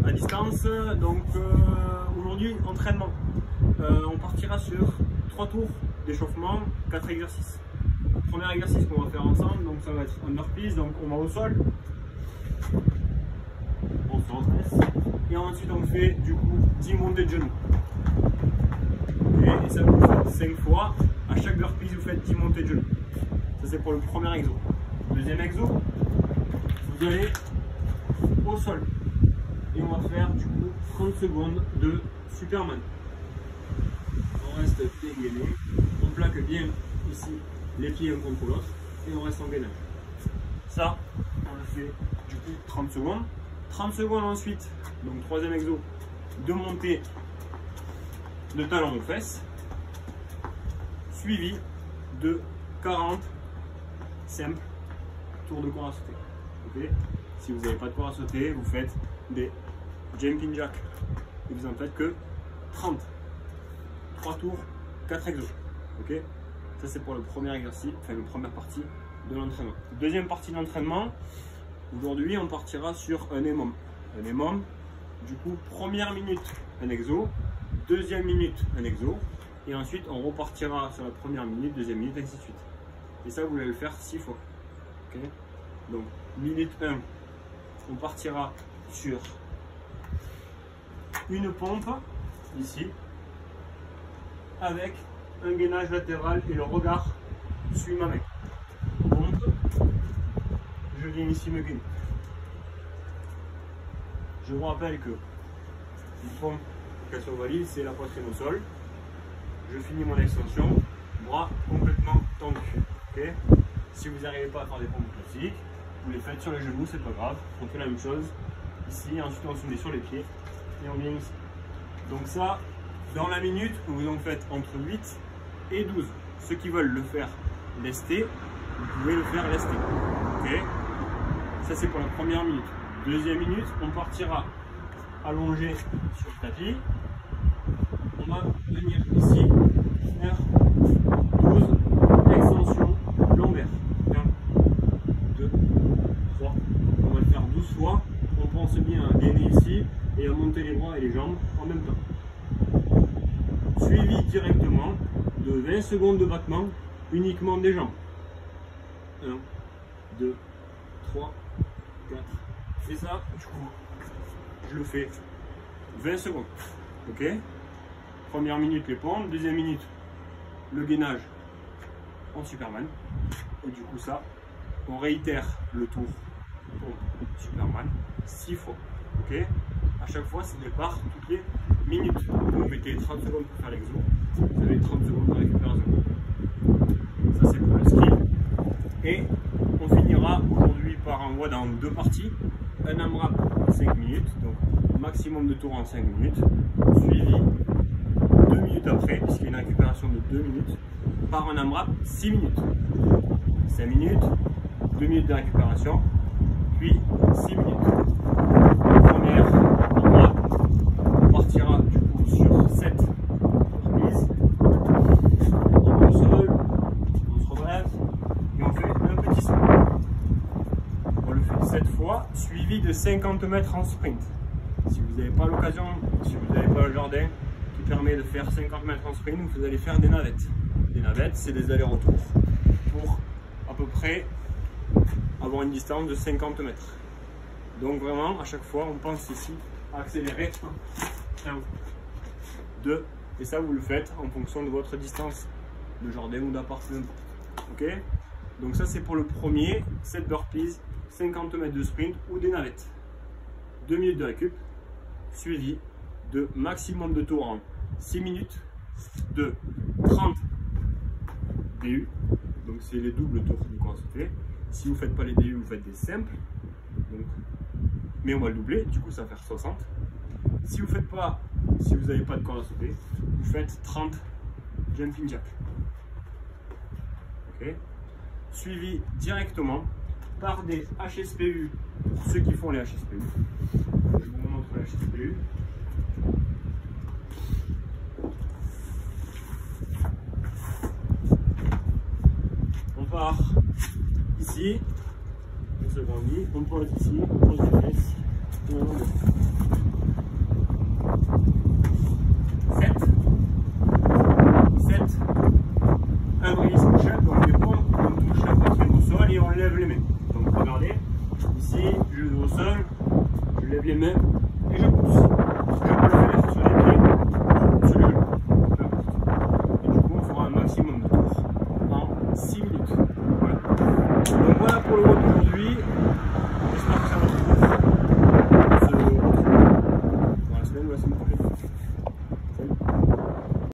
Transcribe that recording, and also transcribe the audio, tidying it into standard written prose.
à distance. Donc aujourd'hui, entraînement. On partira sur 3 tours d'échauffement, 4 exercices. Premier exercice qu'on va faire ensemble, donc ça va être un burpees, donc on va au sol, on se redresse, et ensuite on fait du coup 10 montées de genoux. Et ça vous fait 5 fois, à chaque burpees vous faites 10 montées de genoux. Ça c'est pour le premier exo. Deuxième exo, vous allez au sol, et on va faire du coup 30 secondes de Superman. On reste dégainé, on plaque bien ici les pieds un contre l'autre et on reste en gainage. Ça, on le fait du coup 30 secondes. 30 secondes ensuite, donc troisième exo, de montée de talons aux fesses, suivi de 40 simples tours de corps à sauter. Okay. Si vous n'avez pas de corps à sauter, vous faites des jumping jacks et vous en faites que 30. 3 tours, 4 exos. Okay. Ça c'est pour le premier exercice, enfin la première partie de l'entraînement. Deuxième partie de l'entraînement, aujourd'hui on partira sur un EMOM. Un EMOM, du coup première minute un exo, deuxième minute un exo, et ensuite on repartira sur la première minute, deuxième minute, ainsi de suite. Et ça vous allez le faire 6 fois. Okay. Donc minute 1, on partira sur une pompe, ici, avec un gainage latéral et le regard suit ma main. Pompe, je viens ici me gainer. Je vous rappelle que une pompe, qu'elle soit valide, c'est la poitrine au sol. Je finis mon extension, bras complètement tendus. Okay. Si vous n'arrivez pas à faire des pompes classiques, vous les faites sur les genoux, c'est pas grave. On fait la même chose ici, ensuite on se met sur les pieds et on vient ici. Donc ça, dans la minute, vous en faites entre 8 et 12. Ceux qui veulent le faire lesté, vous pouvez le faire lesté. Okay. Ça c'est pour la première minute. Deuxième minute, on partira allongé sur le tapis. On va venir ici faire 12 extensions lombaires. 1, 2, 3. On va le faire 12 fois. On pense bien à gainer ici et à monter les bras et les jambes en même temps. Suivi directement de 20 secondes de battement uniquement des jambes. 1, 2, 3, 4. Et ça, du coup, je le fais 20 secondes. Ok. Première minute les pompes, deuxième minute le gainage en Superman. Et du coup ça, on réitère le tour pompe Superman 6 fois. Ok. À chaque fois, c'est des parts toutes les minutes. Vous mettez 30 secondes pour faire l'exo. Vous avez 30 secondes de récupération. Ça c'est pour le skill. Et on finira aujourd'hui par un WOD en 2 parties. Un AMRAP 5 minutes, donc maximum de tours en 5 minutes, suivi 2 minutes après, puisqu'il y a une récupération de 2 minutes, par un AMRAP 6 minutes. 5 minutes, 2 minutes de récupération, puis 6 minutes. Première AMRAP, on partira du coup sur 7 remises. On va au sol, on se redresse, et on fait un petit saut. On le fait 7 fois, suivi de 50 mètres en sprint. Si vous n'avez pas l'occasion, si vous n'avez pas le jardin qui permet de faire 50 mètres en sprint, vous allez faire des navettes. Des navettes, c'est des allers-retours pour à peu près avoir une distance de 50 mètres. Donc vraiment, à chaque fois, on pense ici à accélérer. 1, 2, et ça vous le faites en fonction de votre distance de jardin ou d'appartement. Ok. Donc ça c'est pour le premier, 7 burpees, 50 mètres de sprint ou des navettes. 2 minutes de récup, suivi de maximum de tours en 6 minutes, de 30 DU, donc c'est les doubles tours du corps à sauter. Si vous ne faites pas les DU, vous faites des simples, donc, mais on va le doubler, du coup ça va faire 60. Si vous faites pas, si vous n'avez pas de corps à sauter, vous faites 30 jumping jacks. Okay. Suivi directement par des HSPU pour ceux qui font les HSPU. Je vous montre les HSPU. On part ici, on se grandit, on pose ici, on pose les fesses, et on 7. Un release push-up, donc les pompes, on touche la poitrine au sol et on lève les mains. Donc regardez, ici, je vais au sol, je lève les mains et je pousse. Je peux le faire sur les pieds ou sur le genou. Et du coup, on fera un maximum de tours en 6 minutes. Voilà. Donc voilà pour le WOD d'aujourd'hui.